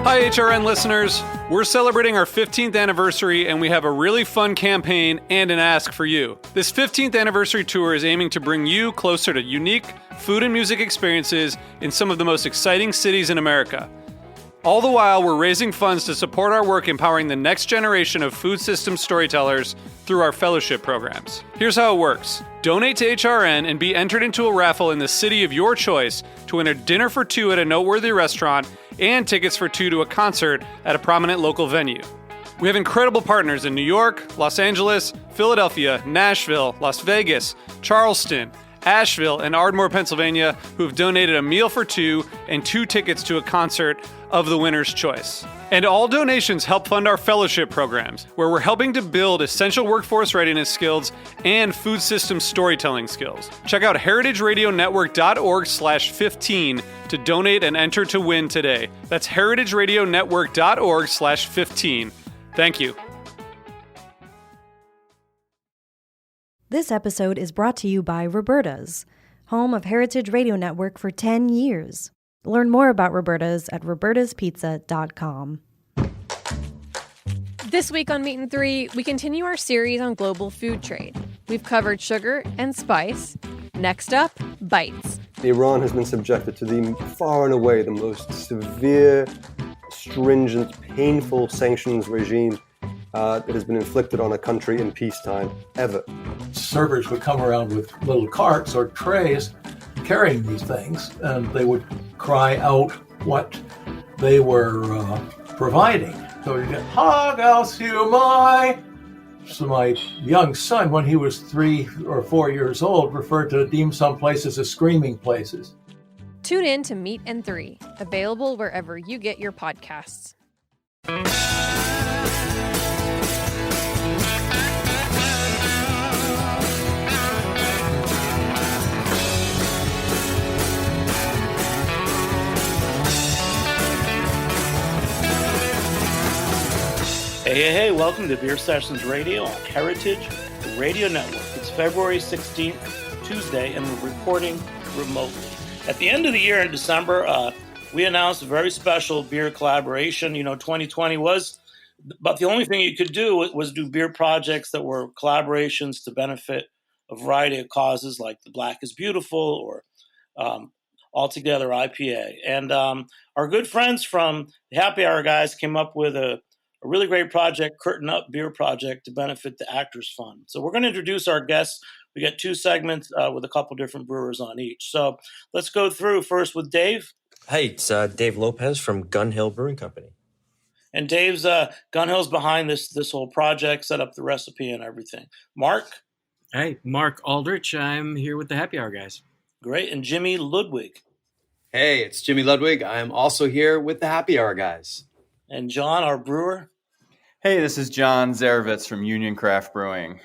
Hi, HRN listeners. We're celebrating our 15th anniversary, and we have a really fun campaign and an ask for you. This 15th anniversary tour is aiming to bring you closer to unique food and music experiences in some of the most exciting cities in America. All the while, we're raising funds to support our work empowering the next generation of food systems storytellers through our fellowship programs. Here's how it works. Donate to HRN and be entered into a raffle in the city of your choice to win a dinner for two at a noteworthy restaurant and tickets for two to a concert at a prominent local venue. We have incredible partners in New York, Los Angeles, Philadelphia, Nashville, Las Vegas, Charleston, Asheville, and Ardmore, Pennsylvania, who have donated a meal for two and two tickets to a concert of the winner's choice. And all donations help fund our fellowship programs, where we're helping to build essential workforce readiness skills and food system storytelling skills. Check out heritageradionetwork.org/15 to donate and enter to win today. That's heritageradionetwork.org/15. Thank you. This episode is brought to you by Roberta's, home of Heritage Radio Network for 10 years. Learn more about Roberta's at robertaspizza.com. This week on Meat and Three, we continue our series on global food trade. We've covered sugar and spice. Next up, bites. Iran has been subjected to the far and away the most severe, stringent, painful sanctions regime that has been inflicted on a country in peacetime ever. Servers would come around with little carts or trays carrying these things, and they would cry out what they were providing. So you get, Hog else you my. So my young son, when he was 3 or 4 years old, referred to dim sum places as screaming places. Tune in to Meat and Three, available wherever you get your podcasts. Hey, welcome to Beer Sessions Radio on Heritage Radio Network. It's February 16th, Tuesday, and we're recording remotely. At the end of the year in December, we announced a very special beer collaboration. 2020 was, but the only thing you could do was do beer projects that were collaborations to benefit a variety of causes like the Black is Beautiful or Altogether IPA. And our good friends from the Happy Hour guys came up with a really great project, Curtain Up Beer Project, to benefit the Actors Fund. So we're going to introduce our guests. We got 2 segments with a couple different brewers on each. So let's go through first with Dave. Hey, it's Dave Lopez from Gun Hill Brewing Company. And Dave's Gun Hill's behind this whole project, set up the recipe and everything. Mark? Hey, Mark Aldrich. I'm here with the Happy Hour guys. Great. And Jimmy Ludwig. Hey, it's Jimmy Ludwig. I'm also here with the Happy Hour guys. And John, our brewer. Hey, this is John Zarevitz from Union Craft Brewing.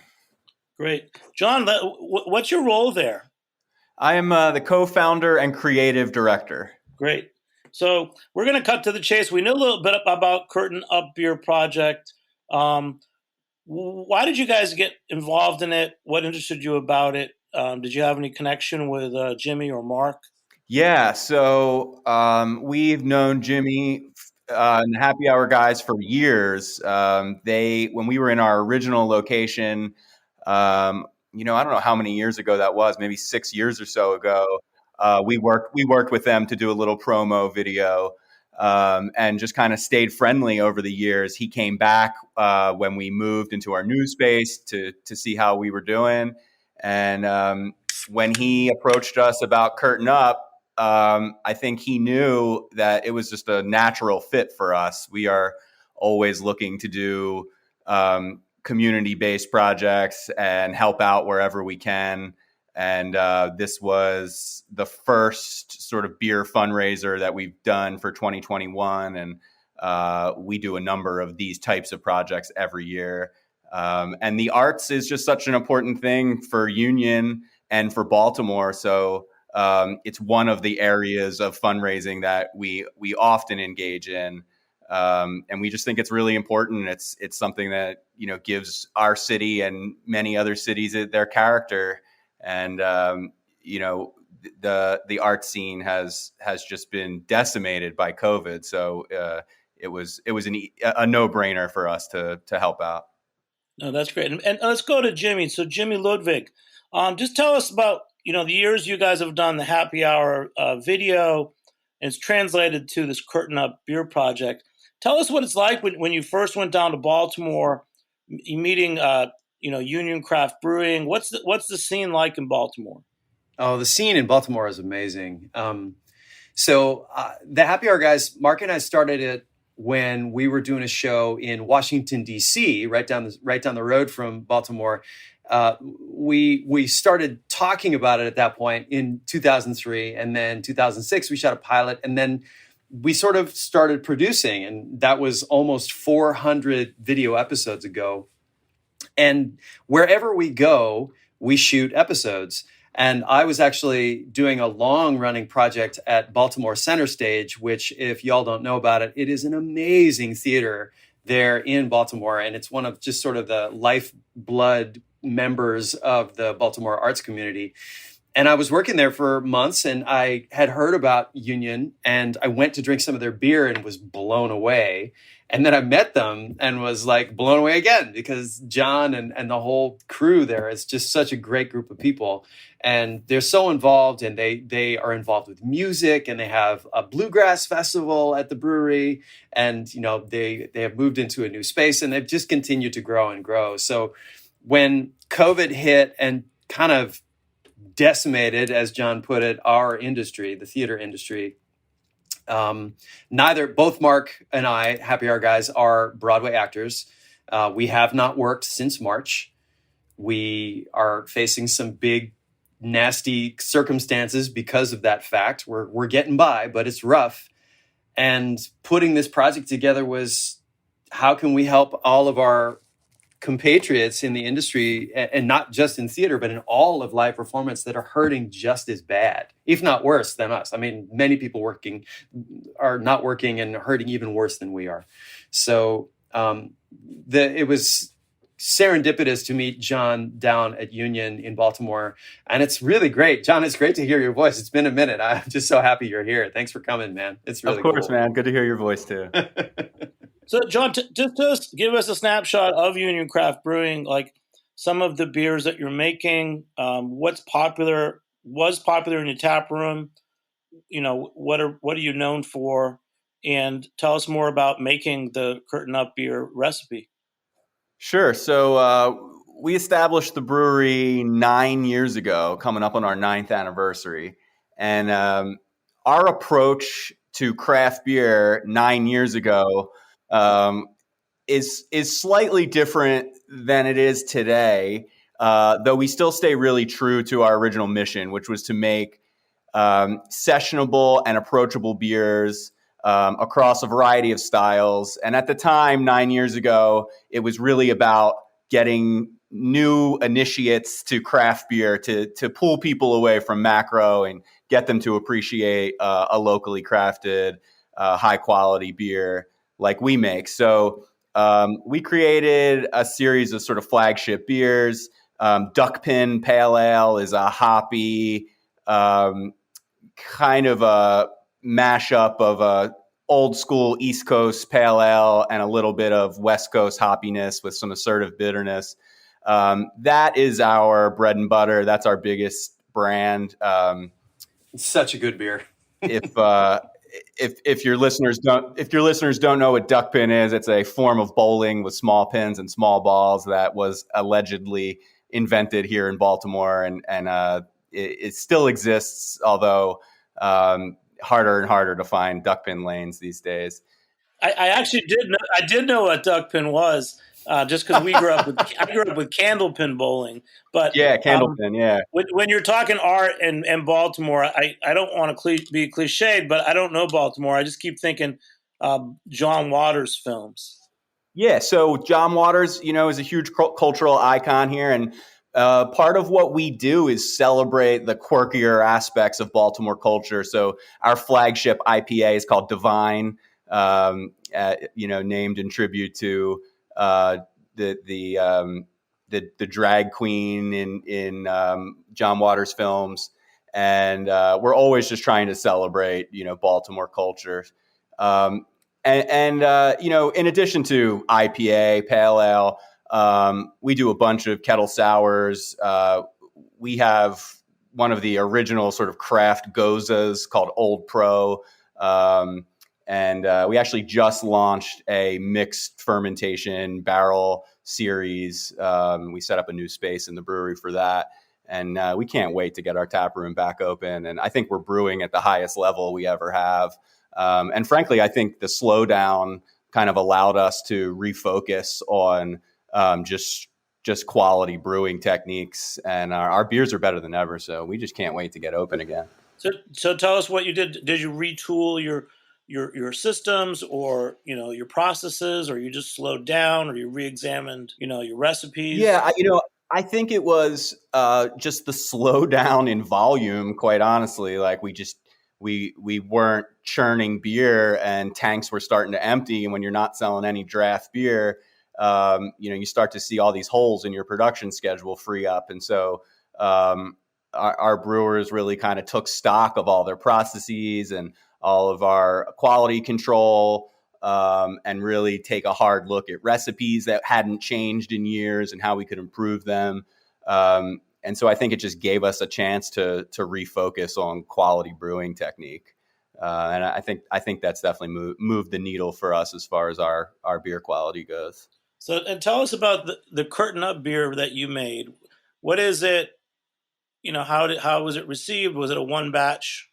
Great. John, what's your role there? I am the co-founder and creative director. Great. So we're going to cut to the chase. We know a little bit about Curtain Up Beer Project. Why did you guys get involved in it? What interested you about it? Did you have any connection with Jimmy or Mark? Yeah, so we've known Jimmy and the Happy Hour guys for years. When we were in our original location, I don't know how many years ago that was, maybe 6 years or so ago. We worked with them to do a little promo video, and just kind of stayed friendly over the years. He came back when we moved into our new space to see how we were doing, and when he approached us about Curtain Up, I think he knew that it was just a natural fit for us. We are always looking to do community-based projects and help out wherever we can. And this was the first sort of beer fundraiser that we've done for 2021. And we do a number of these types of projects every year. And the arts is just such an important thing for Union and for Baltimore. So it's one of the areas of fundraising that we often engage in. And we just think it's really important. It's something that, gives our city and many other cities their character. And, the art scene has just been decimated by COVID. So it was a no-brainer for us to help out. No, that's great. And let's go to Jimmy. So Jimmy Ludwig, just tell us about, the years you guys have done the happy hour video, and it's translated to this Curtain Up Beer project. Tell us what it's like when you first went down to Baltimore, meeting, Union Craft Brewing. What's the scene like in Baltimore? Oh, the scene in Baltimore is amazing. So the Happy Hour guys, Mark and I started it when we were doing a show in Washington, D.C., right down the road from Baltimore. We started talking about it at that point in 2003, and then 2006 we shot a pilot, and then we sort of started producing, and that was almost 400 video episodes ago. And wherever we go, we shoot episodes. And I was actually doing a long-running project at Baltimore Center Stage, which, if y'all don't know about it, it is an amazing theater there in Baltimore. And it's one of just sort of the lifeblood members of the Baltimore arts community. And I was working there for months, and I had heard about Union, and I went to drink some of their beer and was blown away. And then I met them and was like blown away again, because John and the whole crew there is just such a great group of people. And they're so involved, and they are involved with music, and they have a bluegrass festival at the brewery. And, they have moved into a new space, and they've just continued to grow and grow. So when COVID hit and kind of decimated, as John put it, our industry, the theater industry, both Mark and I, Happy Hour guys, are Broadway actors. We have not worked since March. We are facing some big, nasty circumstances because of that fact. We're getting by, but it's rough. And putting this project together was, how can we help all of our compatriots in the industry, and not just in theater, but in all of live performance, that are hurting just as bad, if not worse than us. I mean, many people are not working and hurting even worse than we are. So it was serendipitous to meet John down at Union in Baltimore. And it's really great. John, it's great to hear your voice. It's been a minute. I'm just so happy you're here. Thanks for coming, man. It's really cool. Of course, man. Good to hear your voice too. So, John, just give us a snapshot of Union Craft Brewing, like some of the beers that you're making, was popular in your tap room, what are you known for, and tell us more about making the Curtain Up beer recipe. Sure. So we established the brewery 9 years ago, coming up on our 9th anniversary. And our approach to craft beer 9 years ago is slightly different than it is today, though we still stay really true to our original mission, which was to make sessionable and approachable beers across a variety of styles. And at the time, 9 years ago, it was really about getting new initiates to craft beer to pull people away from macro and get them to appreciate a locally crafted, high quality beer like we make. So we created a series of sort of flagship beers. Duckpin Pale Ale is a hoppy, kind of a mashup of a old school East Coast Pale Ale and a little bit of West Coast hoppiness with some assertive bitterness. That is our bread and butter. That's our biggest brand. It's such a good beer. If your listeners don't know what duckpin is, it's a form of bowling with small pins and small balls that was allegedly invented here in Baltimore, and it still exists, although harder and harder to find duckpin lanes these days. I actually did know what duckpin was, just because I grew up with candlepin bowling. But yeah, candlepin. Yeah. When you're talking art and Baltimore, I don't want to be cliched, but I don't know Baltimore. I just keep thinking John Waters films. Yeah. So John Waters, is a huge cultural icon here, and part of what we do is celebrate the quirkier aspects of Baltimore culture. So our flagship IPA is called Divine, named in tribute to the drag queen in John Waters films, and we're always just trying to celebrate Baltimore culture. In addition to IPA, pale ale, we do a bunch of kettle sours. We have one of the original sort of craft gozas called Old Pro. And we actually just launched a mixed fermentation barrel series. We set up a new space in the brewery for that. And we can't wait to get our tap room back open. And I think we're brewing at the highest level we ever have. And frankly, I think the slowdown kind of allowed us to refocus on just quality brewing techniques. And our beers are better than ever. So we just can't wait to get open again. So tell us what you did. Did you retool your systems or, your processes, or you just slowed down, or you re-examined, your recipes? Yeah, I think it was just the slowdown in volume, quite honestly. Like we weren't churning beer and tanks were starting to empty. And when you're not selling any draft beer, you start to see all these holes in your production schedule free up. And so our brewers really kind of took stock of all their processes and all of our quality control, and really take a hard look at recipes that hadn't changed in years and how we could improve them. And so I think it just gave us a chance to refocus on quality brewing technique. And I think that's definitely moved the needle for us as far as our beer quality goes. So, and tell us about the Curtain Up beer that you made. What is it? How was it received? Was it a one batch?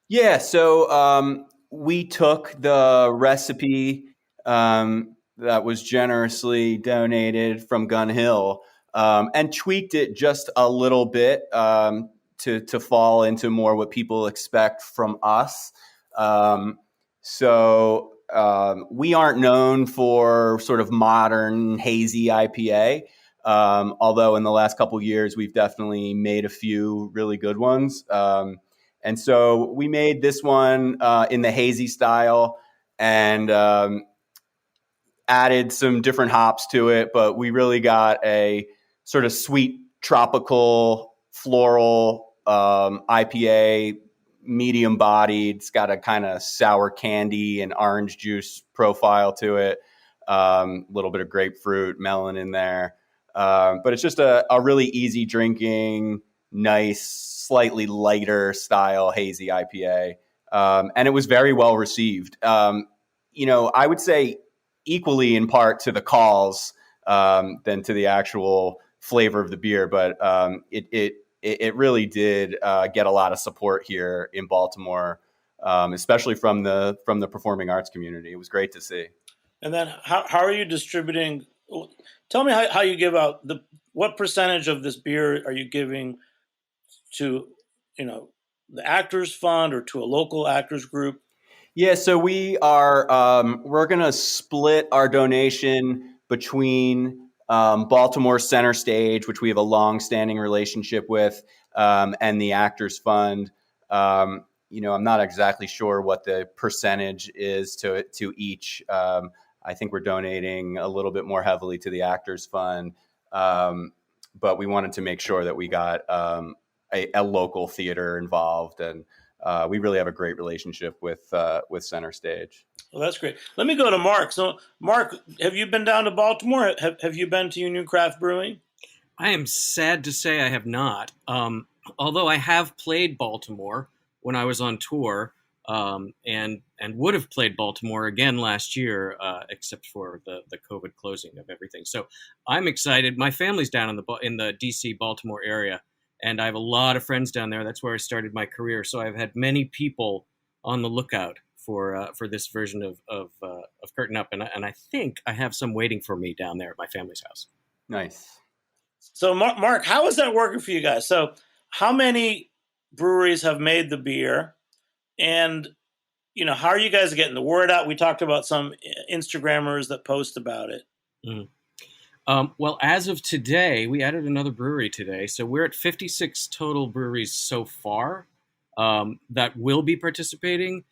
Yeah. So we took the recipe that was generously donated from Gun Hill and tweaked it just a little bit to fall into more what people expect from us. So we aren't known for sort of modern hazy IPA, although in the last couple of years we've definitely made a few really good ones. And so we made this one in the hazy style and added some different hops to it, but we really got a sort of sweet, tropical, floral IPA, medium bodied. It's got a kind of sour candy and orange juice profile to it. A little bit of grapefruit, melon in there. But it's just a really easy drinking, nice, slightly lighter style hazy IPA. And it was very well received. I would say equally in part to the calls than to the actual flavor of the beer, but it really did get a lot of support here in Baltimore, especially from the performing arts community. It was great to see. And then how are you distributing? Tell me how you give out what percentage of this beer are you giving to, the Actors Fund or to a local actors group? Yeah, so we are, we're going to split our donation between Baltimore Center Stage, which we have a long-standing relationship with, and the Actors Fund. I'm not exactly sure what the percentage is to each. I think we're donating a little bit more heavily to the Actors Fund, but we wanted to make sure that we got a local theater involved, and we really have a great relationship with Center Stage. Well, that's great. Let me go to Mark. So, Mark, have you been down to Baltimore? Have you been to Union Craft Brewing? I am sad to say I have not. Although I have played Baltimore when I was on tour, and would have played Baltimore again last year, except for the COVID closing of everything. So I'm excited. My family's down in the DC Baltimore area, and I have a lot of friends down there. That's where I started my career. So I've had many people on the lookout for this version of Curtain Up, and I think I have some waiting for me down there at my family's house. Nice. So Mark, how is that working for you guys? So how many breweries have made the beer, and how are you guys getting the word out? We talked about some Instagrammers that post about it. Mm-hmm. Well, as of today, we added another brewery today. So we're at 56 total breweries so far that will be participating.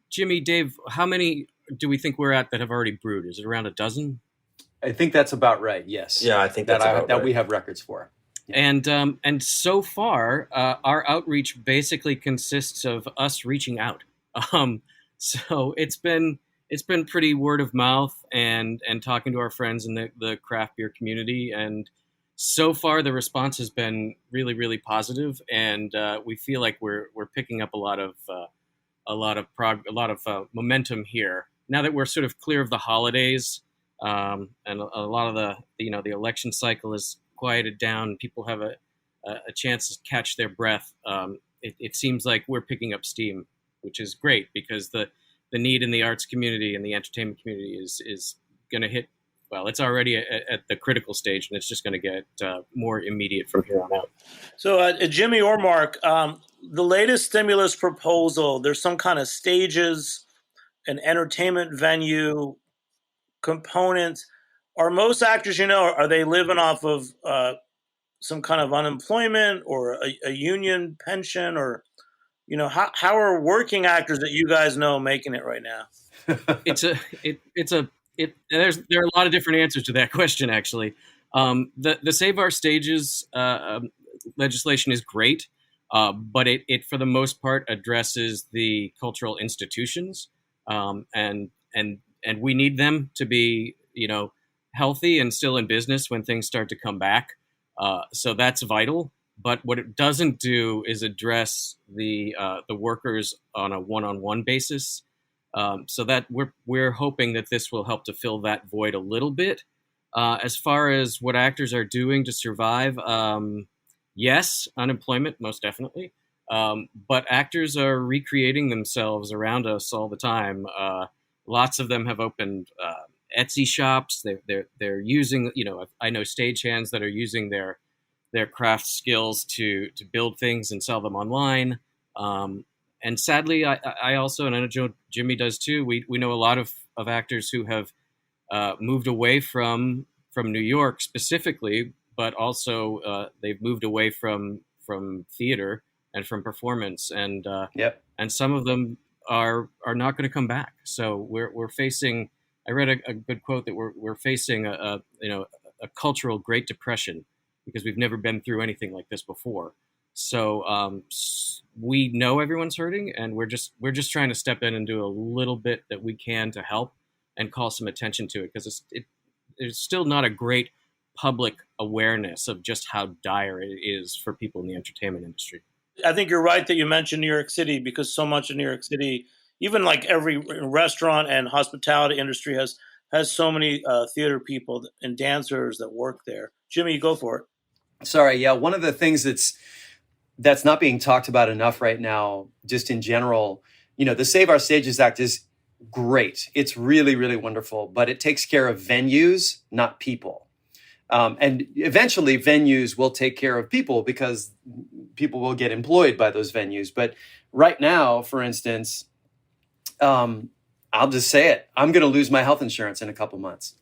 Jimmy, Dave, how many do we think we're at that have already brewed? Is it around a dozen? I think that's about right. Yes. Yeah, I think that's about that right. We have records for. And so far, our outreach basically consists of us reaching out. So it's been it's been pretty word of mouth and talking to our friends in the craft beer community. And so far the response has been really, really positive. And we feel like we're picking up a lot of momentum here now that we're sort of clear of the holidays, and a lot of the election cycle is quieted down. People have a chance to catch their breath. It seems like we're picking up steam, which is great because the need in the arts community and the entertainment community is going to hit. Well, it's already at the critical stage, and it's just going to get more immediate from here on out. So, Jimmy or Mark, the latest stimulus proposal, there's some kind of stages, an entertainment venue, components. Are most actors, are they living off of some kind of unemployment or a union pension, or how are working actors that you guys know making it right now? There are a lot of different answers to that question, actually. The Save Our Stages legislation is great, but it for the most part addresses the cultural institutions, and we need them to be healthy and still in business when things start to come back. So that's vital. But what it doesn't do is address the workers on a one-on-one basis. So that we're hoping that this will help to fill that void a little bit. As far as what actors are doing to survive, yes, unemployment, most definitely. But actors are recreating themselves around us all the time. Lots of them have opened Etsy shops. They're using, I know stagehands that are using their craft skills to build things and sell them online. And sadly, I also, and I know Jimmy does too, we know a lot of actors who have moved away from New York specifically, but also they've moved away from theater and from performance, and some of them are not going to come back. So we're facing. I read a good quote that we're facing a cultural Great Depression because we've never been through anything like this before. So we know everyone's hurting, and we're just trying to step in and do a little bit that we can to help and call some attention to it, because there's still not a great public awareness of just how dire it is for people in the entertainment industry. I think you're right that you mentioned New York City, because so much in New York City, even like every restaurant and hospitality industry has so many theater people and dancers that work there. Jimmy, you go for it. Sorry. Yeah. One of the things that's not being talked about enough right now, just in general, the Save Our Stages Act is great. It's really, really wonderful, but it takes care of venues, not people. And eventually venues will take care of people because people will get employed by those venues. But right now, for instance, I'll just say it. I'm going to lose my health insurance in a couple months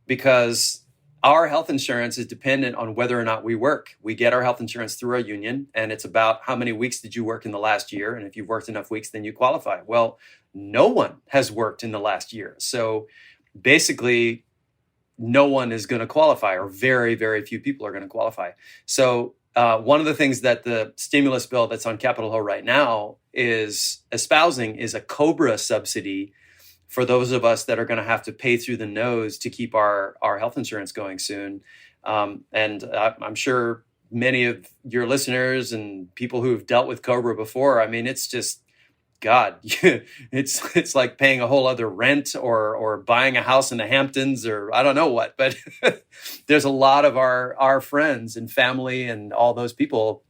because our health insurance is dependent on whether or not we work. We get our health insurance through our union, and it's about how many weeks did you work in the last year. And if you've worked enough weeks, then you qualify. Well, no one has worked in the last year. So basically, no one is going to qualify, or very, very few people are going to qualify. So one of the things that the stimulus bill that's on Capitol Hill right now is espousing is a COBRA subsidy for those of us that are going to have to pay through the nose to keep our health insurance going soon. And I'm sure many of your listeners and people who've dealt with COBRA before, I mean, it's just, God, it's like paying a whole other rent or buying a house in the Hamptons, or I don't know what, but there's a lot of our friends and family and all those people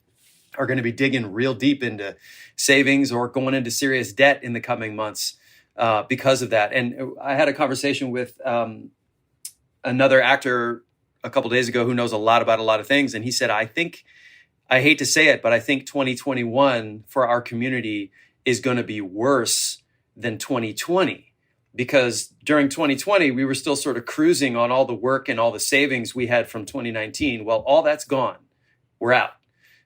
are going to be digging real deep into savings or going into serious debt in the coming months because of that. And I had a conversation with another actor a couple days ago who knows a lot about a lot of things. And he said, I hate to say it, but I think 2021 for our community is going to be worse than 2020, because during 2020, we were still sort of cruising on all the work and all the savings we had from 2019. Well, all that's gone. We're out.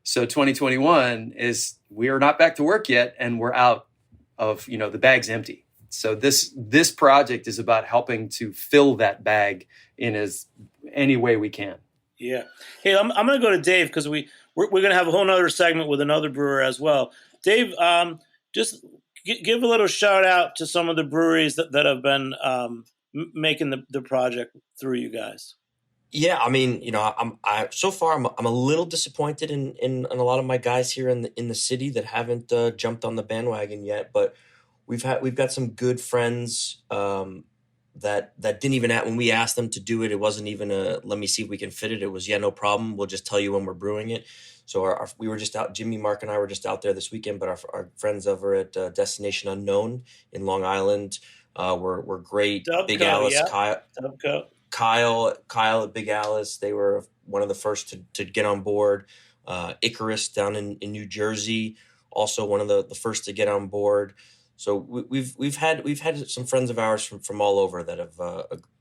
So 2021 is, we are not back to work yet, and we're out of, the bag's empty. So this project is about helping to fill that bag in any way we can. Yeah. Hey, I'm going to go to Dave, because we're going to have a whole nother segment with another brewer as well. Dave, just give a little shout out to some of the breweries that have been making the project through you guys. Yeah, I mean, so far I'm a little disappointed in a lot of my guys here in the city that haven't jumped on the bandwagon yet. But we've got some good friends that didn't even when we asked them to do it. It wasn't even a let me see if we can fit it. It was no problem. We'll just tell you when we're brewing it. So we were just out. Jimmy, Mark, and I were just out there this weekend. But our friends over at Destination Unknown in Long Island were great. Dubco, Big Alice, yeah. Kyle at Big Alice, they were one of the first to get on board. Icarus down in New Jersey, also one of the first to get on board. So we've had some friends of ours from all over that have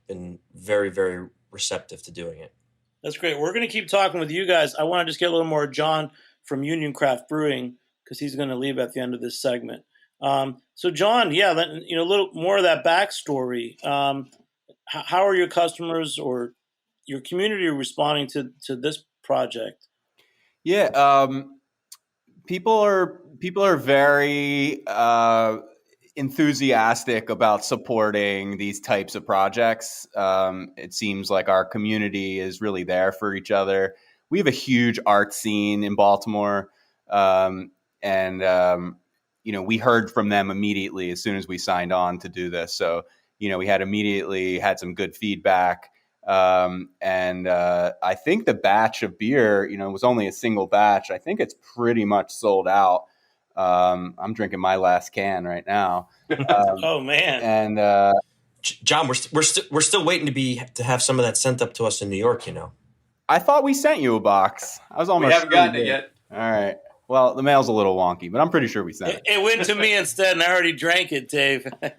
been very, very receptive to doing it. That's great. We're going to keep talking with you guys. I want to just get a little more John from Union Craft Brewing because he's going to leave at the end of this segment. So John, yeah, a little more of that backstory. How are your customers or your community responding to this project? Yeah, people are very enthusiastic about supporting these types of projects. It seems like our community is really there for each other. We have a huge art scene in Baltimore, and we heard from them immediately as soon as we signed on to do this. So we had some good feedback. And I think the batch of beer, was only a single batch. I think it's pretty much sold out. I'm drinking my last can right now. Oh man! And John, we're still waiting to have some of that sent up to us in New York. I thought we sent you a box. I was almost. We haven't gotten it yet. All right. Well, the mail's a little wonky, but I'm pretty sure we sent it. It went to me instead, and I already drank it, Dave. I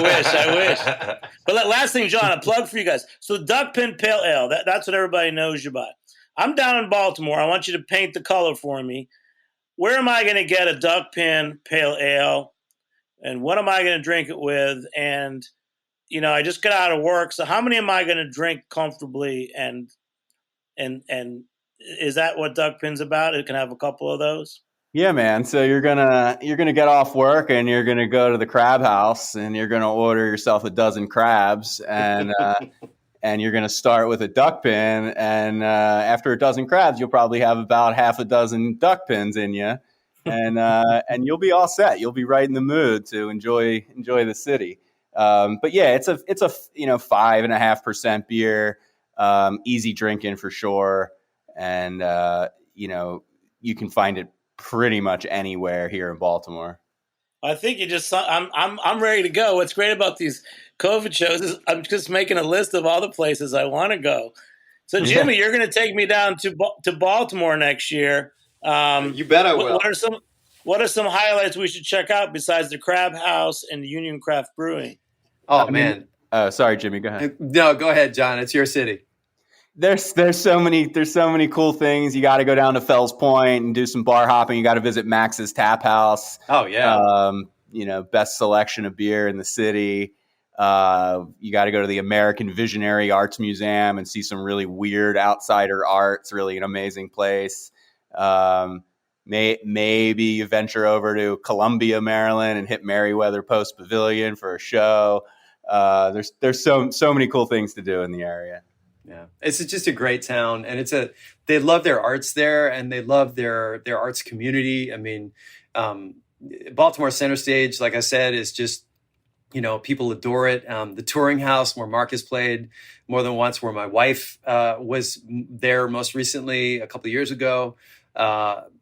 wish. But last thing, John, a plug for you guys. So Duck Pin Pale Ale, that's what everybody knows you by. I'm down in Baltimore. I want you to paint the color for me. Where am I going to get a Duck Pin Pale Ale? And what am I going to drink it with? And, I just got out of work. So how many am I going to drink comfortably? And is that what Duck Pin's about? It can have a couple of those. Yeah, man. So you're gonna get off work and you're gonna go to the crab house and you're gonna order yourself a dozen crabs and and you're gonna start with a duck pin and after a dozen crabs you'll probably have about half a dozen duck pins in you and you'll be all set. You'll be right in the mood to enjoy the city. But yeah, it's a 5.5% beer, easy drinking for sure. And, you can find it pretty much anywhere here in Baltimore. I think I'm ready to go. What's great about these COVID shows is I'm just making a list of all the places I want to go. So Jimmy, you're going to take me down to Baltimore next year. You bet I will. What are some highlights we should check out besides the Crab House and Union Craft Brewing? Oh, man. Sorry, Jimmy, go ahead. No, go ahead, John. It's your city. There's so many cool things. You got to go down to Fells Point and do some bar hopping. You got to visit Max's Tap House. Oh yeah. Best selection of beer in the city. You got to go to the American Visionary Arts Museum and see some really weird outsider art. It's really an amazing place. Maybe you venture over to Columbia, Maryland, and hit Merriweather Post Pavilion for a show. There's so many cool things to do in the area. Yeah, it's just a great town, and they love their arts there, and they love their arts community. I mean, Baltimore Center Stage, like I said, is just, people adore it. The Touring House, where Mark has played more than once, where my wife was there most recently a couple of years ago. What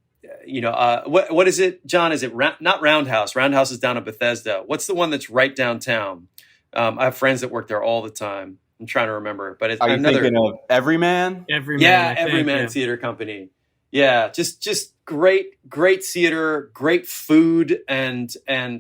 is it, John? Is it not Roundhouse? Roundhouse is down at Bethesda. What's the one that's right downtown? I have friends that work there all the time. I'm trying to remember, but it's Are you thinking of Everyman? Everyman Theater Company. Yeah, just great theater, great food, and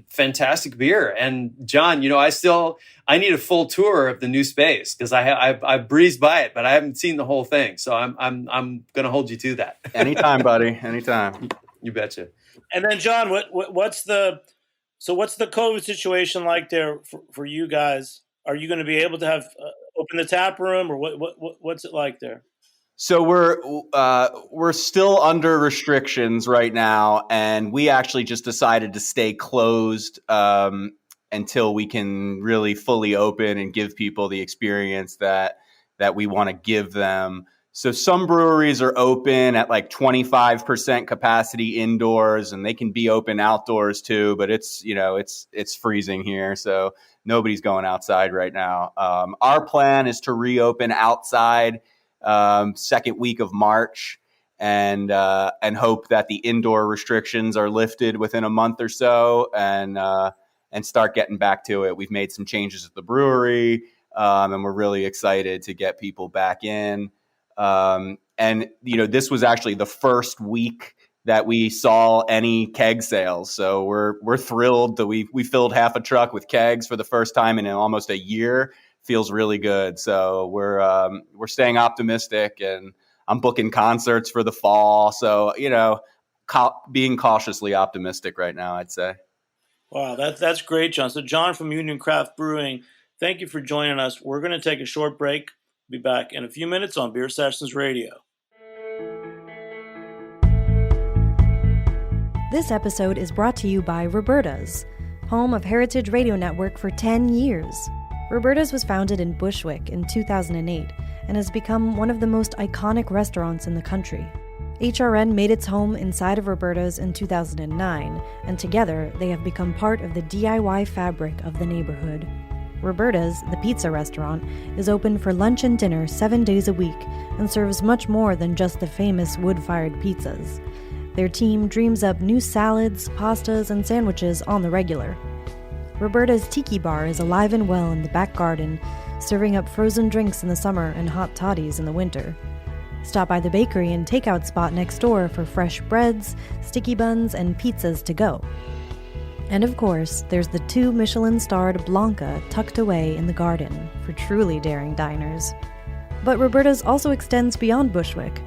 fantastic beer. And John, I need a full tour of the new space because I breezed by it, but I haven't seen the whole thing. So I'm going to hold you to that. Anytime, buddy. Anytime. You betcha. And then John, what's the COVID situation like there for you guys? Are you going to be able to have open the tap room, or what's it like there? So we're still under restrictions right now, and we actually just decided to stay closed until we can really fully open and give people the experience that we want to give them. So some breweries are open at like 25% capacity indoors, and they can be open outdoors too. But it's freezing here, so nobody's going outside right now. Our plan is to reopen outside second week of March, and hope that the indoor restrictions are lifted within a month or so, and start getting back to it. We've made some changes at the brewery, and we're really excited to get people back in. And this was actually the first week that we saw any keg sales, so we're thrilled that we filled half a truck with kegs for the first time in almost a year. Feels really good. So we're staying optimistic, and I'm booking concerts for the fall. So being cautiously optimistic right now, I'd say. Wow, that's great, John. So John from Union Craft Brewing, thank you for joining us. We're going to take a short break. Be back in a few minutes on Beer Sessions Radio. This episode is brought to you by Roberta's, home of Heritage Radio Network for 10 years. Roberta's was founded in Bushwick in 2008 and has become one of the most iconic restaurants in the country. HRN made its home inside of Roberta's in 2009, and together they have become part of the DIY fabric of the neighborhood. Roberta's, the pizza restaurant, is open for lunch and dinner 7 days a week and serves much more than just the famous wood-fired pizzas. Their team dreams up new salads, pastas, and sandwiches on the regular. Roberta's Tiki Bar is alive and well in the back garden, serving up frozen drinks in the summer and hot toddies in the winter. Stop by the bakery and takeout spot next door for fresh breads, sticky buns, and pizzas to go. And of course, there's the 2 Michelin-starred Blanca tucked away in the garden for truly daring diners. But Roberta's also extends beyond Bushwick,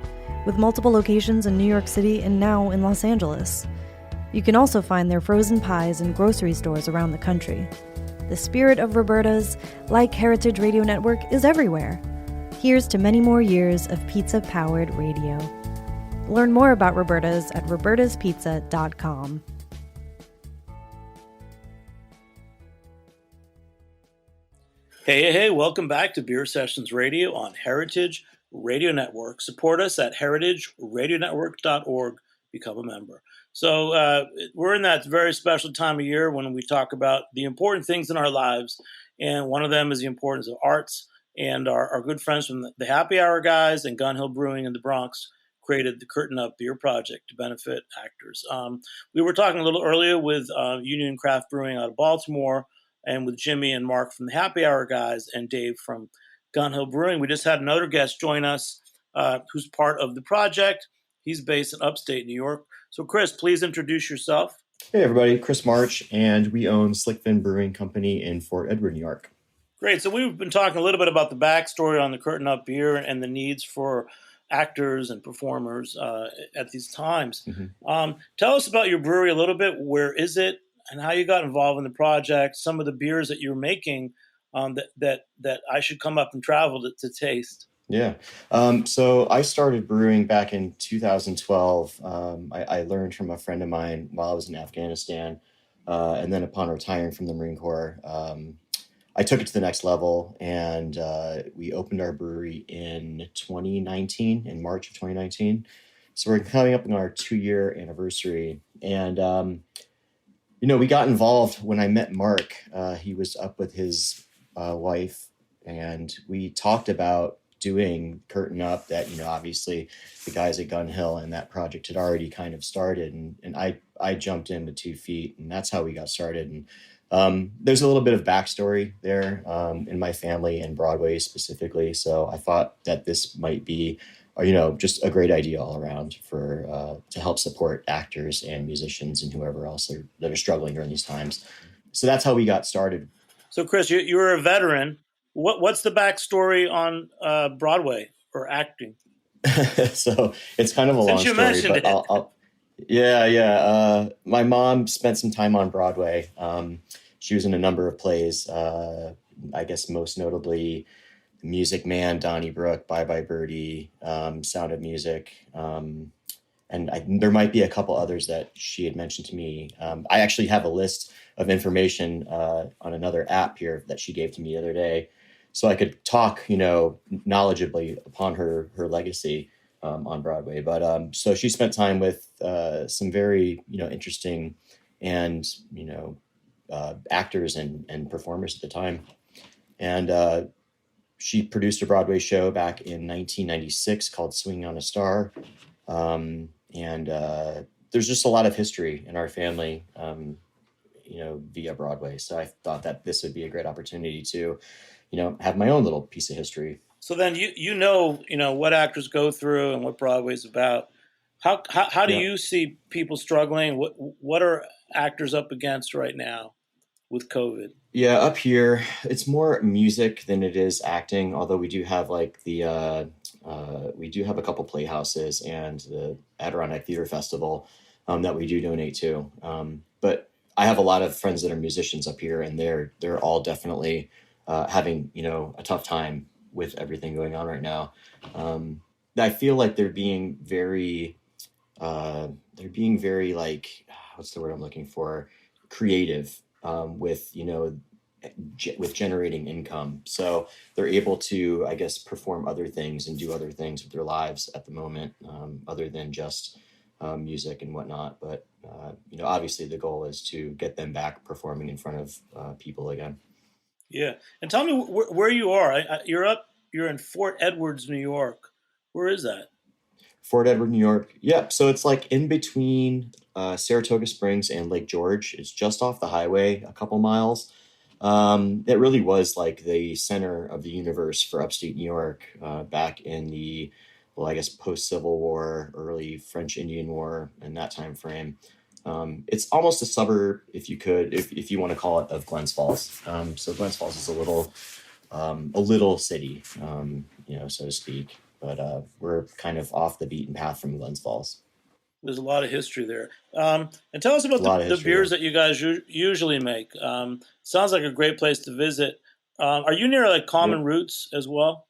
with multiple locations in New York City and now in Los Angeles. You can also find their frozen pies in grocery stores around the country. The spirit of Roberta's, like Heritage Radio Network, is everywhere. Here's to many more years of pizza-powered radio. Learn more about Roberta's at robertaspizza.com. Hey, welcome back to Beer Sessions Radio on Heritage Radio Network. Support us at heritageradionetwork.org. Become a member. So we're in that very special time of year when we talk about the important things in our lives, and one of them is the importance of arts. And our good friends from the Happy Hour guys and Gun Hill Brewing in the Bronx created the Curtain Up Beer Project to benefit actors. We were talking a little earlier with Union Craft Brewing out of Baltimore, and with Jimmy and Mark from the Happy Hour guys and Dave from Gun Hill Brewing. We just had another guest join us who's part of the project. He's based in upstate New York. So Kris, please introduce yourself. Hey everybody, Chris March, and we own Slickfin Brewing Company in Fort Edward, New York. Great. So we've been talking a little bit about the backstory on the Curtain Up Beer and the needs for actors and performers at these times. Mm-hmm. Tell us about your brewery a little bit. Where is it, and how you got involved in the project? Some of the beers that you're making that I should come up and travel to taste. Yeah. So I started brewing back in 2012. I learned from a friend of mine while I was in Afghanistan, and then upon retiring from the Marine Corps, I took it to the next level, and we opened our brewery in 2019, in March of 2019. So we're coming up on our 2-year anniversary. And, we got involved when I met Mark. He was up with his wife, and we talked about doing Curtain Up. That, obviously the guys at Gun Hill and that project had already kind of started. And I jumped in with 2 feet, and that's how we got started. And there's a little bit of backstory there in my family and Broadway specifically. So I thought that this might be, just a great idea all around for to help support actors and musicians and whoever else that are struggling during these times. So that's how we got started. So Kris, you're a veteran. What's the backstory on Broadway or acting? So it's kind of a long story, but I'll Yeah. My mom spent some time on Broadway. She was in a number of plays. I guess most notably Music Man, Donnybrook, Bye Bye Birdie, Sound of Music. And there might be a couple others that she had mentioned to me. I actually have a list of information on another app here that she gave to me the other day, so I could talk, knowledgeably upon her legacy on Broadway. But so she spent time with some very, interesting and, actors and performers at the time. And she produced a Broadway show back in 1996 called Swinging on a Star. And there's just a lot of history in our family, via Broadway. So I thought that this would be a great opportunity to, have my own little piece of history. So then you know what actors go through and what Broadway's about. How do you see people struggling? What are actors up against right now with COVID? Yeah, up here it's more music than it is acting. Although we do have like we do have a couple playhouses and the Adirondack Theater Festival that we do donate to. But I have a lot of friends that are musicians up here, and they're all definitely having a tough time with everything going on right now. I feel like they're being very like, what's the word I'm looking for? Creative with with generating income. So they're able to, I guess, perform other things and do other things with their lives at the moment, other than just music and whatnot. But, obviously the goal is to get them back performing in front of people again. Yeah. And tell me where you are. You're in Fort Edwards, New York. Where is that? Fort Edward, New York. Yep. So it's like in between Saratoga Springs and Lake George. It's just off the highway, a couple miles. It really was like the center of the universe for upstate New York back in the, I guess, post-Civil War, early French Indian War, and that time frame. It's almost a suburb, if you want to call it, of Glens Falls. So Glens Falls is a little city, so to speak. But we're kind of off the beaten path from Glens Falls. There's a lot of history there. And tell us about the beers that you guys usually make. Sounds like a great place to visit. Are you near like Common Roots as well?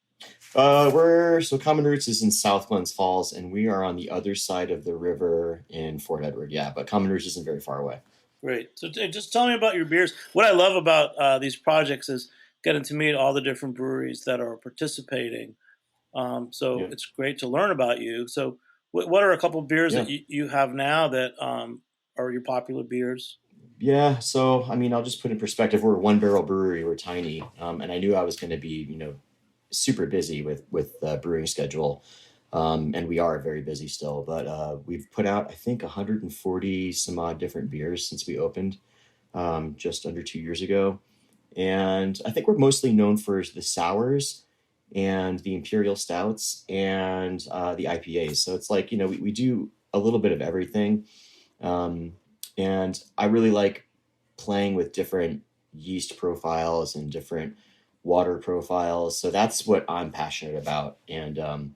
Common Roots is in South Glens Falls, and we are on the other side of the river in Fort Edward. Yeah, but Common Roots isn't very far away. Great. So just tell me about your beers. What I love about these projects is getting to meet all the different breweries that are participating. It's great to learn about you. So what are a couple of beers that you have now that are your popular beers? Yeah. So, I'll just put in perspective. We're a 1-barrel brewery. We're tiny. And I knew I was going to be, super busy with the brewing schedule. And we are very busy still, but we've put out, I think, 140 some odd different beers since we opened just under 2 years ago. And I think we're mostly known for the sours and the imperial stouts and the IPAs. So it's like, we do a little bit of everything. And I really like playing with different yeast profiles and different water profiles. So that's what I'm passionate about. And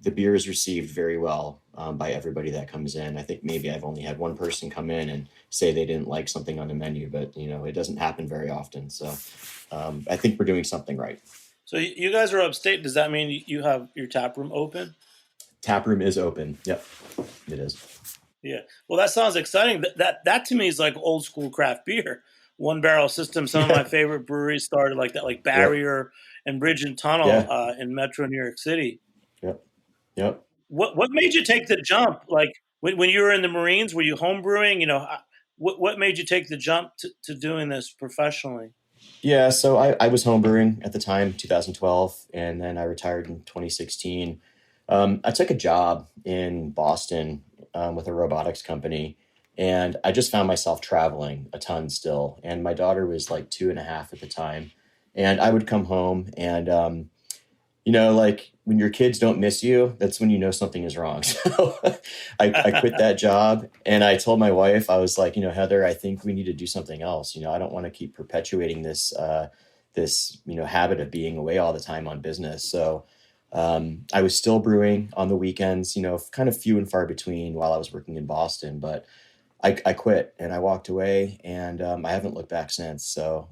the beer is received very well by everybody that comes in. I think maybe I've only had one person come in and say they didn't like something on the menu, but it doesn't happen very often. So I think we're doing something right. So you guys are upstate. Does that mean you have your tap room open? Tap room is open. Yep, it is. Yeah. Well, that sounds exciting. That to me is like old school craft beer. 1-barrel system. Some of my favorite breweries started like that, like Barrier and Bridge and Tunnel in Metro New York City. Yep. What made you take the jump? Like when you were in the Marines, were you home brewing? What made you take the jump to doing this professionally? Yeah, so I was homebrewing at the time, 2012, and then I retired in 2016. I took a job in Boston with a robotics company, and I just found myself traveling a ton still. And my daughter was like 2.5 at the time, and I would come home and, like when your kids don't miss you, that's when you know something is wrong. So I quit that job, and I told my wife, I was like, Heather, I think we need to do something else. I don't want to keep perpetuating this habit of being away all the time on business. So I was still brewing on the weekends, kind of few and far between while I was working in Boston, but I quit and I walked away, and I haven't looked back since. So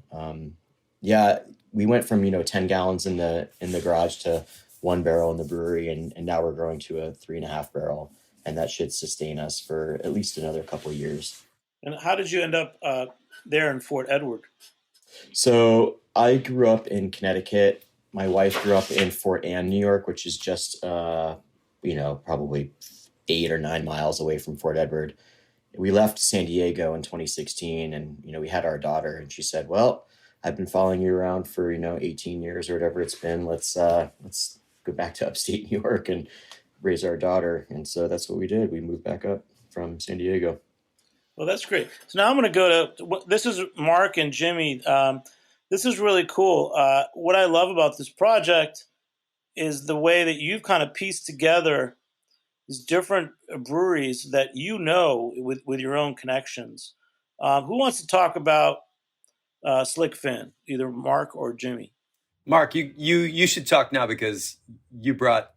Yeah, we went from 10 gallons in the garage to 1 barrel in the brewery, and now we're growing to a 3.5 barrel, and that should sustain us for at least another couple of years. And how did you end up there in Fort Edward? So I grew up in Connecticut. My wife grew up in Fort Anne, New York, which is just probably 8 or 9 miles away from Fort Edward. We left San Diego in 2016, and we had our daughter, and she said, "Well, I've been following you around for 18 years or whatever it's been. Let's go back to upstate New York and raise our daughter." And so that's what we did. We moved back up from San Diego. Well, that's great. So now I'm going to go to this is Mark and Jimmy. This is really cool. What I love about this project is the way that you've kind of pieced together these different breweries that with your own connections. Who wants to talk about Slick Fin? Either Mark or Jimmy. Mark, you should talk now because you brought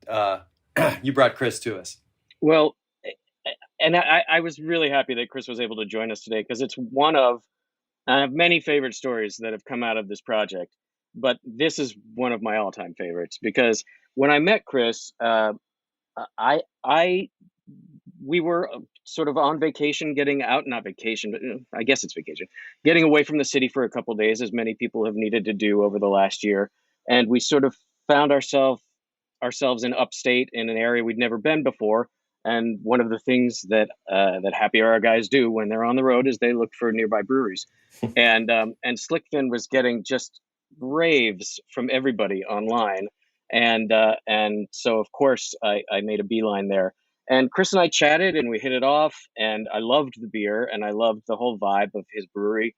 Kris to us. Well, and I was really happy that Kris was able to join us today because it's one of I have many favorite stories that have come out of this project, but this is one of my all-time favorites because when I met Kris, we were sort of on vacation, not vacation, but I guess it's vacation, getting away from the city for a couple of days, as many people have needed to do over the last year, and we sort of found ourselves in upstate in an area we'd never been before. And one of the things that happy hour guys do when they're on the road is they look for nearby breweries. and Slickfin was getting just raves from everybody online. And so, of course, I made a beeline there. And Kris and I chatted and we hit it off. And I loved the beer and I loved the whole vibe of his brewery.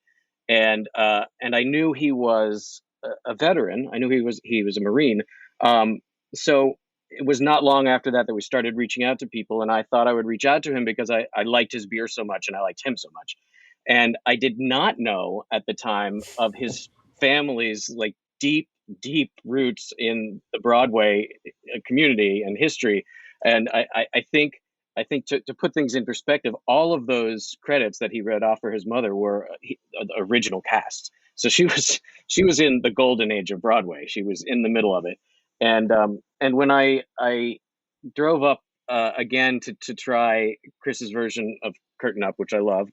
And I knew he was a veteran. I knew he was a Marine. So it was not long after that we started reaching out to people, and I thought I would reach out to him because I liked his beer so much and I liked him so much. And I did not know at the time of his family's like deep roots in the Broadway community and history. And I think to put things in perspective, all of those credits that he read off for his mother were original cast. So she was in the golden age of Broadway. She was in the middle of it. And when I drove up again to try Kris's version of Curtain Up, which I loved,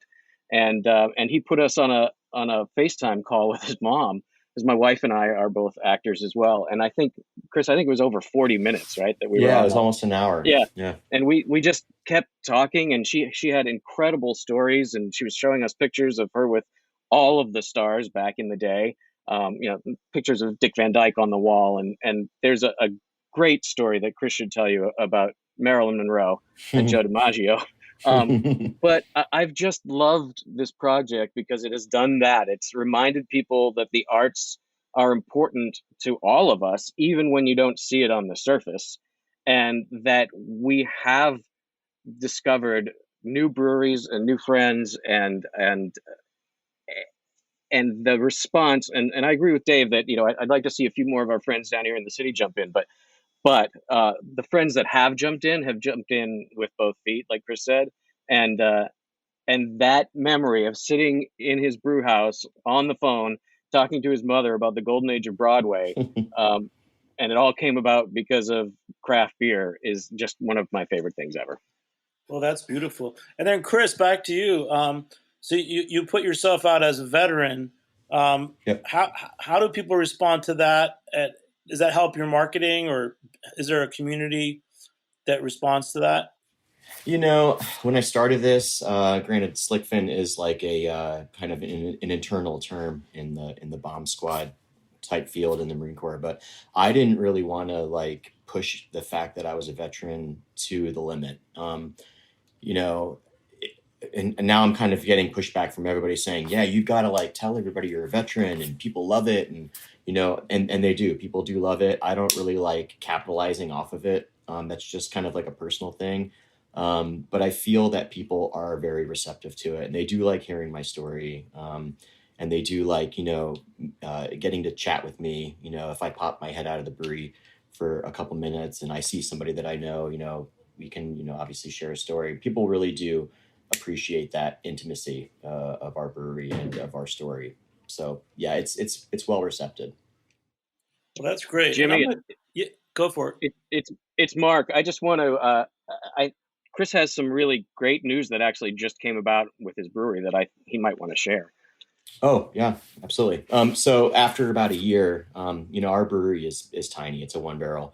and he put us on a FaceTime call with his mom, because my wife and I are both actors as well. And I think, Kris, it was over 40 minutes, right? That we were. Yeah, it was almost an hour. Yeah. And we just kept talking, and she had incredible stories, and she was showing us pictures of her with all of the stars back in the day. Pictures of Dick Van Dyke on the wall, and there's a great story that Kris should tell you about Marilyn Monroe and Joe DiMaggio. But I've just loved this project because it has done that. It's reminded people that the arts are important to all of us, even when you don't see it on the surface, and that we have discovered new breweries and new friends and the response, and I agree with Dave that I'd like to see a few more of our friends down here in the city jump in, but the friends that have jumped in with both feet, like Kris said, and that memory of sitting in his brew house on the phone talking to his mother about the golden age of Broadway, and it all came about because of craft beer, is just one of my favorite things ever. Well, that's beautiful. And then Kris, back to you. So you put yourself out as a veteran. Yep. How do people respond to that? Does that help your marketing, or is there a community that responds to that? When I started this, granted, Slickfin is like a kind of an internal term in the bomb squad type field in the Marine Corps, but I didn't really want to push the fact that I was a veteran to the limit. And now I'm kind of getting pushback from everybody saying, yeah, you've got to tell everybody you're a veteran, and people love it. And, and they do, people do love it. I don't really like capitalizing off of it. That's just kind of like a personal thing. But I feel that people are very receptive to it, and they do like hearing my story. And they do like, getting to chat with me, if I pop my head out of the brewery for a couple minutes and I see somebody that I know, we can, obviously share a story. People really do appreciate that intimacy of our brewery and of our story. So yeah, it's well received. Well, that's great. Jimmy, Yeah, go for it. it's Mark. I just want to. Kris has some really great news that actually just came about with his brewery that he might want to share. Oh yeah, absolutely. So after about a year, our brewery is tiny. It's a 1 barrel.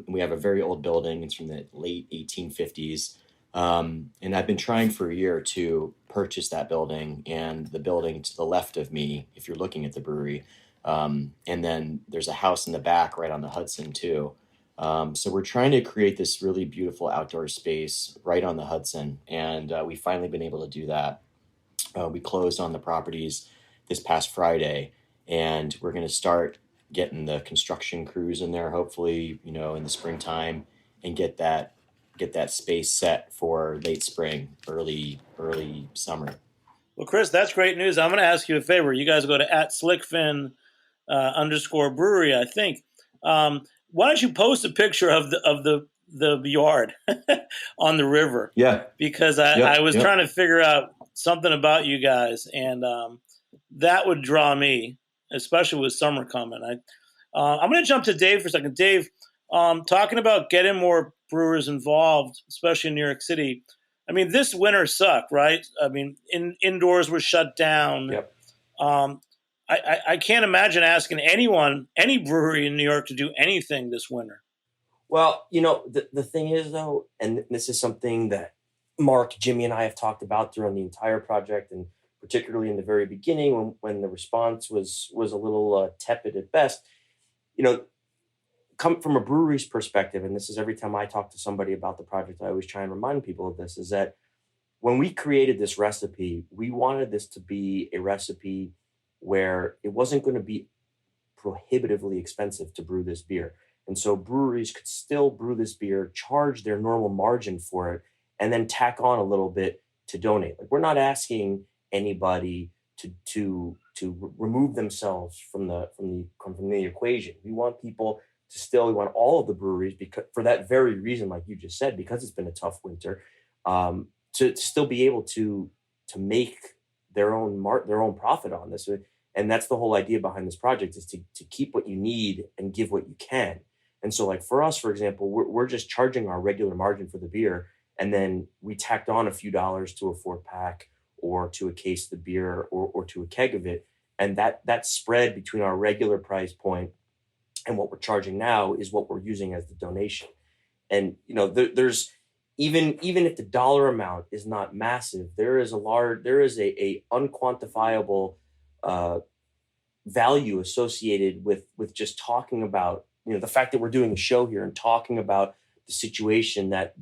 We have a very old building. It's from the late 1850s. And I've been trying for a year to purchase that building and the building to the left of me, if you're looking at the brewery. And then there's a house in the back right on the Hudson too. So we're trying to create this really beautiful outdoor space right on the Hudson. And we've finally been able to do that. We closed on the properties this past Friday, and we're going to start getting the construction crews in there, hopefully, in the springtime, and get that space set for late spring, early summer. Well, Kris, that's great news. I'm going to ask you a favor. You guys go to @slickfin _brewery, I think. Why don't you post a picture of the yard on the river? Yeah. Because I was trying to figure out something about you guys, and that would draw me, especially with summer coming. I'm going to jump to Dave for a second. Dave, talking about getting more brewers involved, especially in New York City. I mean, this winter sucked, right? I mean, indoors were shut down. Yep. I can't imagine asking any brewery in New York to do anything this winter. Well, the thing is, though, and this is something that Mark, Jimmy, and I have talked about during the entire project, and particularly in the very beginning when the response was a little tepid at best. Come from a brewery's perspective, and this is every time I talk to somebody about the project, I always try and remind people of this, is that when we created this recipe, we wanted this to be a recipe where it wasn't going to be prohibitively expensive to brew this beer. And so breweries could still brew this beer, charge their normal margin for it, and then tack on a little bit to donate. Like, we're not asking anybody to remove themselves from the equation. We want all of the breweries, because for that very reason, like you just said, because it's been a tough winter, to still be able to make their own profit on this. And that's the whole idea behind this project, is to keep what you need and give what you can. And so, like, for us, for example, we're just charging our regular margin for the beer, and then we tacked on a few dollars to a 4-pack or to a case of the beer or to a keg of it. And that spread between our regular price point and what we're charging now is what we're using as the donation. And, there's even if the dollar amount is not massive, there is a unquantifiable value associated with just talking about, the fact that we're doing a show here and talking about the situation that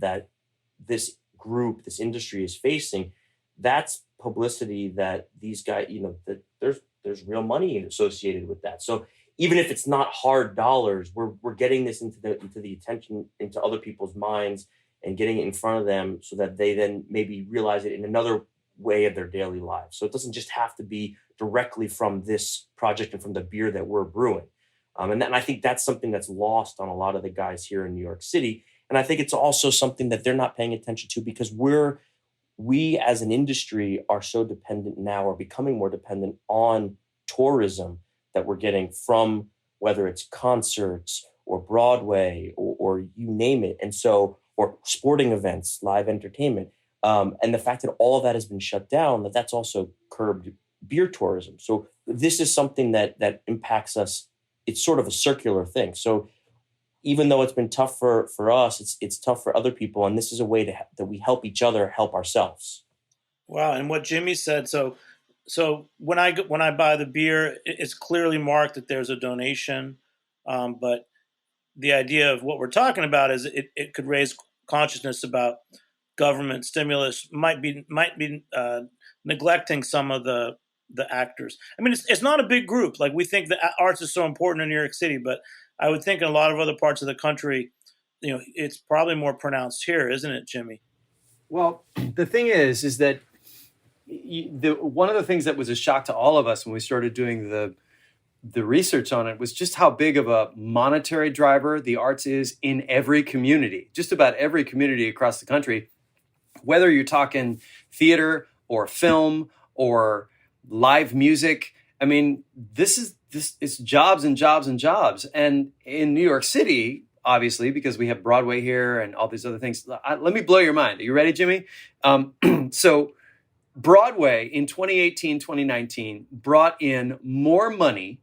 this group, this industry is facing. That's publicity that these guys, that there's real money associated with that. So even if it's not hard dollars, we're getting this into the attention, into other people's minds, and getting it in front of them so that they then maybe realize it in another way of their daily lives. So it doesn't just have to be directly from this project and from the beer that we're brewing. And I think that's something that's lost on a lot of the guys here in New York City. And I think it's also something that they're not paying attention to, because we as an industry are so dependent now, or becoming more dependent on tourism that we're getting from, whether it's concerts or Broadway or you name it. And so, or sporting events, live entertainment. And the fact that all of that has been shut down, that's also curbed beer tourism. So this is something that impacts us. It's sort of a circular thing. So even though it's been tough for us, it's tough for other people. And this is a way that we help each other help ourselves. Wow. And what Jimmy said, so when I buy the beer, it's clearly marked that there's a donation. But the idea of what we're talking about is it could raise consciousness about government stimulus, might be neglecting some of the actors. I mean, it's not a big group. Like, we think that arts is so important in New York City, but I would think in a lot of other parts of the country, it's probably more pronounced here, isn't it, Jimmy? Well, the thing is that one of the things that was a shock to all of us when we started doing the research on it was just how big of a monetary driver the arts is in every community, just about every community across the country, whether you're talking theater or film or live music. I mean, this is jobs and jobs and jobs. And in New York City, obviously, because we have Broadway here and all these other things. Let me blow your mind. Are you ready, Jimmy? So Broadway in 2018, 2019 brought in more money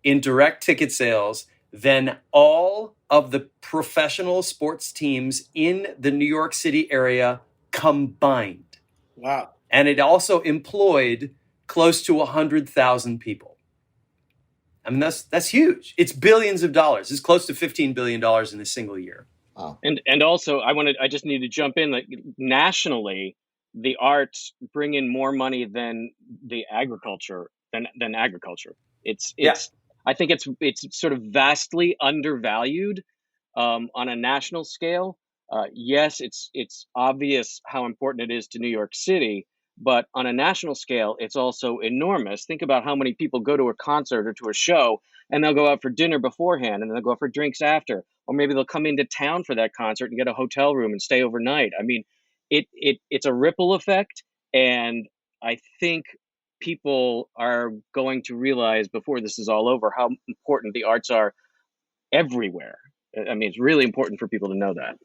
in direct ticket sales than all of the professional sports teams in the New York City area combined. Wow. And it also employed close to 100,000 people. I mean, that's huge. It's billions of dollars. It's close to $15 billion in a single year. Wow. And also, I just need to jump in. Like, nationally, the arts bring in more money than the agriculture than agriculture. It's I think it's sort of vastly undervalued on a national scale. Yes, it's obvious how important it is to New York City, but on a national scale, it's also enormous. Think about how many people go to a concert or to a show, and they'll go out for dinner beforehand, and then they'll go out for drinks after, or maybe they'll come into town for that concert and get a hotel room and stay overnight. I mean, it's a ripple effect, and I think people are going to realize before this is all over how important the arts are everywhere. I mean, it's really important for people to know that.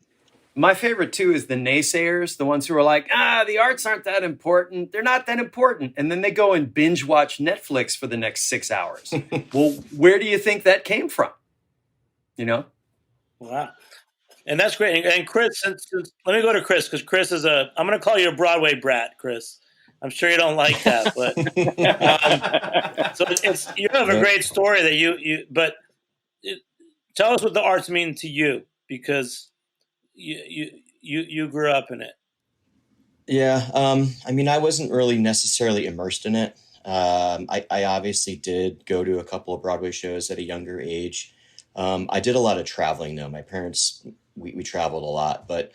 My favorite, too, is the naysayers, the ones who are like, the arts aren't that important. They're not that important. And then they go and binge watch Netflix for the next 6 hours. Well, where do you think that came from? You know? Wow. And that's great. And Kris, since let me go to Kris, because Kris is I'm going to call you a Broadway brat, Kris. I'm sure you don't like that, but so you have a great story that tell us what the arts mean to you, because you grew up in it. Yeah. I mean, I wasn't really necessarily immersed in it. I obviously did go to a couple of Broadway shows at a younger age. I did a lot of traveling, though. My parents, we traveled a lot, but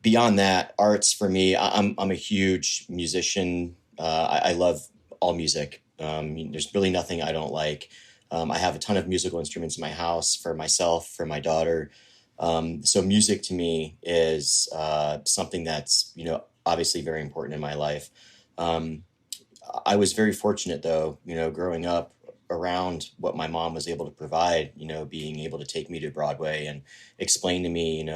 beyond that, arts for me, I'm a huge musician. I love all music. There's really nothing I don't like. I have a ton of musical instruments in my house for myself, for my daughter. So music to me is something that's, obviously very important in my life. I was very fortunate, though, growing up around what my mom was able to provide, being able to take me to Broadway and explain to me,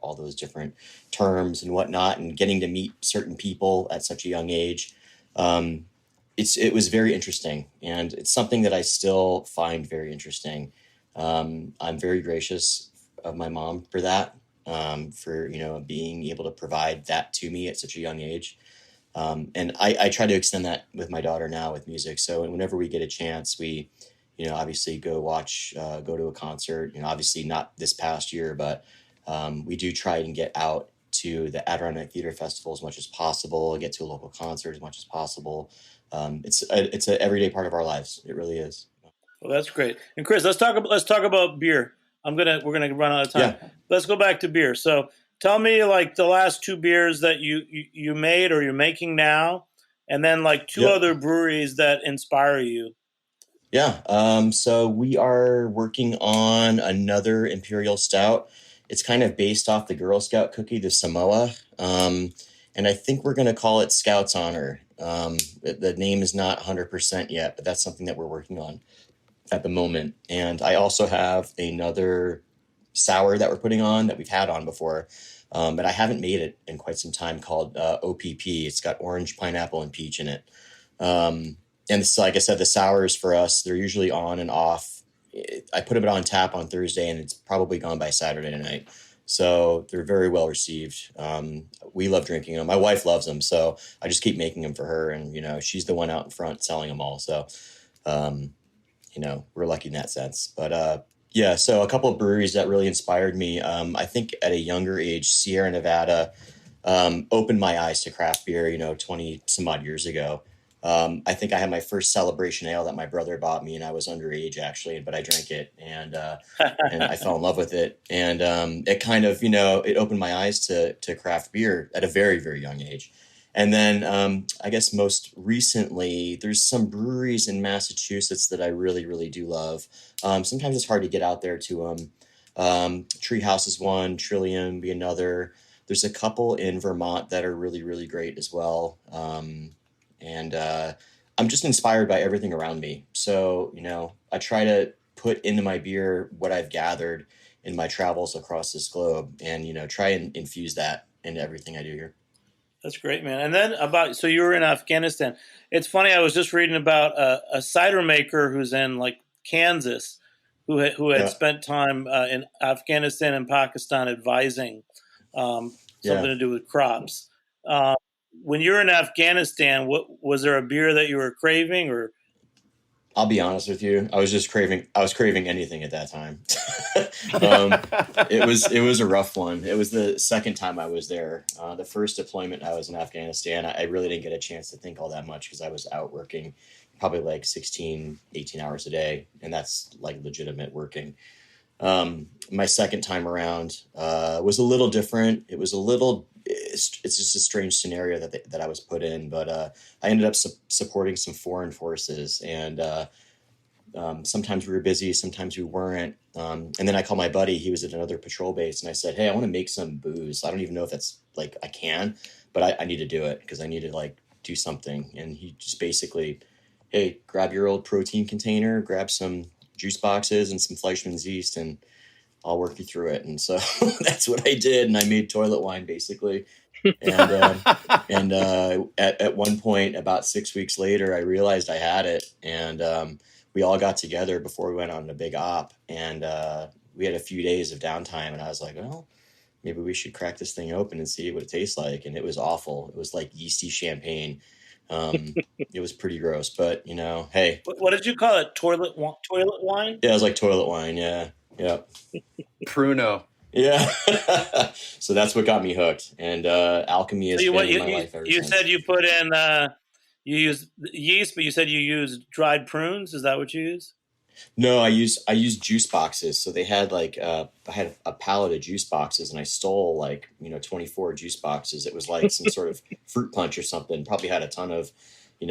all those different terms and whatnot, and getting to meet certain people at such a young age. It was very interesting, and it's something that I still find very interesting. I'm very gracious of my mom for that, for, being able to provide that to me at such a young age. And I try to extend that with my daughter now with music. So whenever we get a chance, we, obviously go to a concert, obviously not this past year, but we do try and get out to the Adirondack Theater Festival as much as possible, get to a local concert as much as possible. It's an everyday part of our lives. It really is. Well, that's great. And Kris, let's talk about beer. We're gonna run out of time. Yeah. Let's go back to beer. So tell me, like, the last two beers that you made or you're making now, and then like two other breweries that inspire you. Yeah. So we are working on another Imperial Stout. It's kind of based off the Girl Scout cookie, the Samoa. And I think we're going to call it Scout's Honor. The name is not 100% yet, but that's something that we're working on at the moment. And I also have another sour that we're putting on that we've had on before, but I haven't made it in quite some time, called OPP. It's got orange, pineapple, and peach in it. And it's, like I said, the sours for us, they're usually on and off. I put it on tap on Thursday, and it's probably gone by Saturday night. So they're very well received. We love drinking them. My wife loves them, so I just keep making them for her. And, she's the one out in front selling them all. So, we're lucky in that sense. But so a couple of breweries that really inspired me. I think at a younger age, Sierra Nevada opened my eyes to craft beer, 20 some odd years ago. I think I had my first Celebration Ale that my brother bought me, and I was underage actually, but I drank it and I fell in love with it. And it kind of, it opened my eyes to craft beer at a very, very young age. And then I guess most recently, there's some breweries in Massachusetts that I really, really do love. Sometimes it's hard to get out there to them. Treehouse is one, Trillium be another. There's a couple in Vermont that are really, really great as well. And I'm just inspired by everything around me. So, I try to put into my beer what I've gathered in my travels across this globe and, try and infuse that into everything I do here. That's great, man. And then so you were in Afghanistan. It's funny, I was just reading about a cider maker who's in like Kansas who had spent time in Afghanistan and Pakistan advising something to do with crops. When you're in Afghanistan, was there a beer that you were craving, or? I'll be honest with you. I was craving anything at that time. It was a rough one. It was the second time I was there. The first deployment I was in Afghanistan, I really didn't get a chance to think all that much because I was out working probably like 16, 18 hours a day. And that's like legitimate working. My second time around was a little different. It's just a strange scenario that I was put in, but I ended up supporting some foreign forces, and sometimes we were busy, sometimes we weren't. And then I called my buddy, he was at another patrol base, and I said, hey, I want to make some booze. I don't even know if that's like I can, but I need to do it because I need to like do something. And he just basically, hey, grab your old protein container, grab some juice boxes and some Fleischmann's yeast, and I'll work you through it. And so that's what I did. And I made toilet wine basically. And at one point, about 6 weeks later, I realized I had it. And we all got together before we went on a big op. And we had a few days of downtime. And I was like, well, maybe we should crack this thing open and see what it tastes like. And it was awful. It was like yeasty champagne. It was pretty gross, but hey. What did you call it? Toilet wine? Yeah, it was like toilet wine. Yeah. Pruno. Yeah. So that's what got me hooked. And alchemy has been in my life ever since. You said you put in, you used yeast, but you said you used dried prunes. Is that what you use? No, I used juice boxes. So they had like, I had a pallet of juice boxes and I stole like, 24 juice boxes. It was like some sort of fruit punch or something. Probably had a ton of,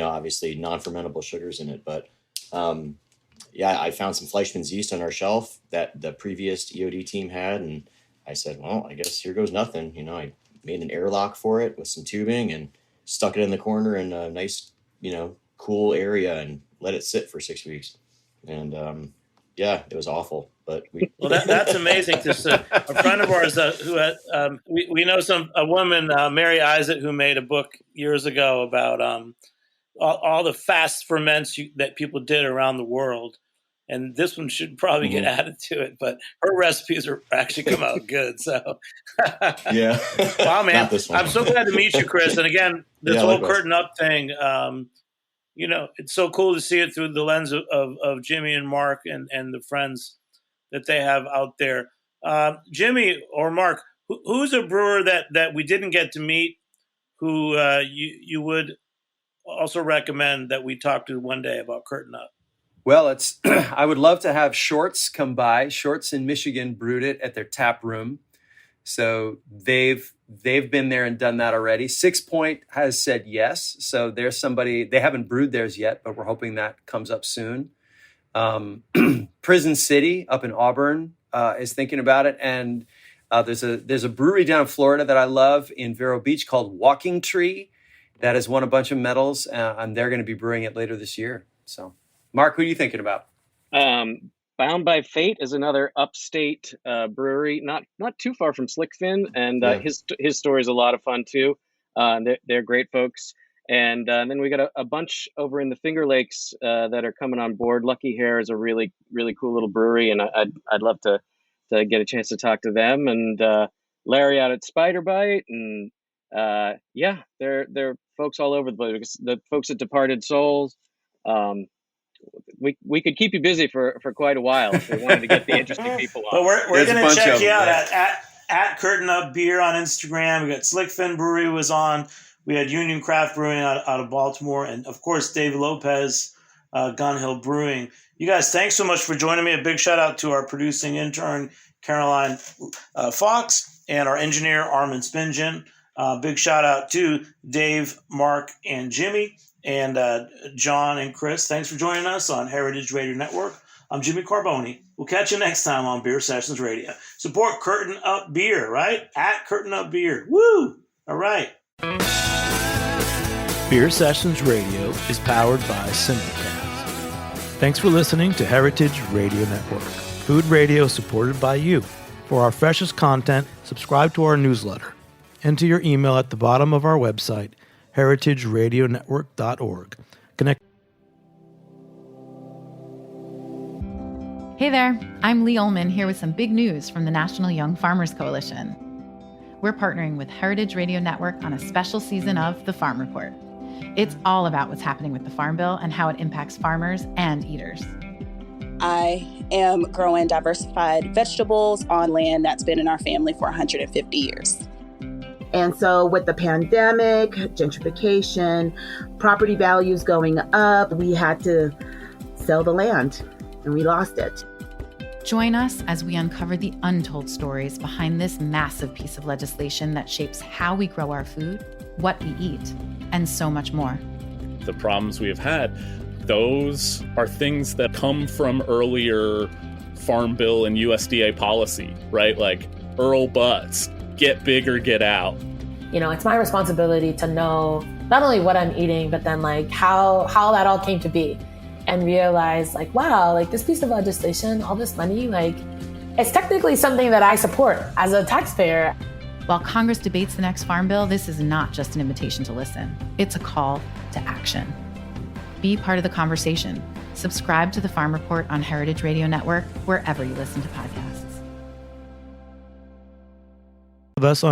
obviously non-fermentable sugars in it. But I found some Fleischmann's yeast on our shelf that the previous EOD team had. And I said, well, I guess here goes nothing. I made an airlock for it with some tubing and stuck it in the corner in a nice, cool area and let it sit for 6 weeks. And it was awful. But that's amazing. Just a friend of ours who had, we know a woman, Mary Isaac, who made a book years ago about all the fast ferments that people did around the world. And this one should probably get added to it, but her recipes are actually come out good. So, yeah. Wow, man. I'm so glad to meet you, Kris. And again, this whole Curtain Up thing, it's so cool to see it through the lens of Jimmy and Mark and the friends that they have out there. Jimmy or Mark, who's a brewer that we didn't get to meet who you would also recommend that we talk to one day about Curtain Up? Well, I would love to have Shorts come by. Shorts in Michigan brewed it at their tap room. So they've been there and done that already. 6 Point has said yes. So there's somebody, they haven't brewed theirs yet, but we're hoping that comes up soon. Prison City up in Auburn is thinking about it. And there's a brewery down in Florida that I love in Vero Beach called Walking Tree that has won a bunch of medals, and they're going to be brewing it later this year. So, Mark, who are you thinking about? Bound by Fate is another upstate brewery, not too far from Slickfin, and his story is a lot of fun too. They're great folks, and then we got a bunch over in the Finger Lakes that are coming on board. Lucky Hair is a really really cool little brewery, and I'd love to get a chance to talk to them. And Larry out at Spider Bite, and they're folks all over the place. The folks at Departed Souls. We could keep you busy for quite a while if we wanted to get the interesting people on. But we're going to check you out at Curtain Up Beer on Instagram. We got Slickfin Brewery was on. We had Union Craft Brewing out of Baltimore. And, of course, Dave Lopez, Gun Hill Brewing. You guys, thanks so much for joining me. A big shout-out to our producing intern, Caroline Fox, and our engineer, Armin Spingen. Big shout-out to Dave, Mark, and Jimmy. And John and Kris, thanks for joining us on Heritage Radio Network. I'm Jimmy Carboni. We'll catch you next time on Beer Sessions Radio. Support Curtain Up Beer, right? At Curtain Up Beer. Woo! All right. Beer Sessions Radio is powered by Simplecast. Thanks for listening to Heritage Radio Network, food radio supported by you. For our freshest content, subscribe to our newsletter. Enter your email at the bottom of our website, heritageradionetwork.org. Connect. Hey there, I'm Lee Ullman here with some big news from the National Young Farmers Coalition. We're partnering with Heritage Radio Network on a special season of The Farm Report. It's all about what's happening with the Farm Bill and how it impacts farmers and eaters. I am growing diversified vegetables on land that's been in our family for 150 years. And so with the pandemic, gentrification, property values going up, we had to sell the land and we lost it. Join us as we uncover the untold stories behind this massive piece of legislation that shapes how we grow our food, what we eat, and so much more. The problems we have had, those are things that come from earlier Farm Bill and USDA policy, right? Like Earl Butts, get big or get out. You know, it's my responsibility to know not only what I'm eating, but then like how that all came to be. And realize like, wow, like this piece of legislation, all this money, like it's technically something that I support as a taxpayer. While Congress debates the next Farm Bill, this is not just an invitation to listen. It's a call to action. Be part of the conversation. Subscribe to the Farm Report on Heritage Radio Network, wherever you listen to podcasts. Us on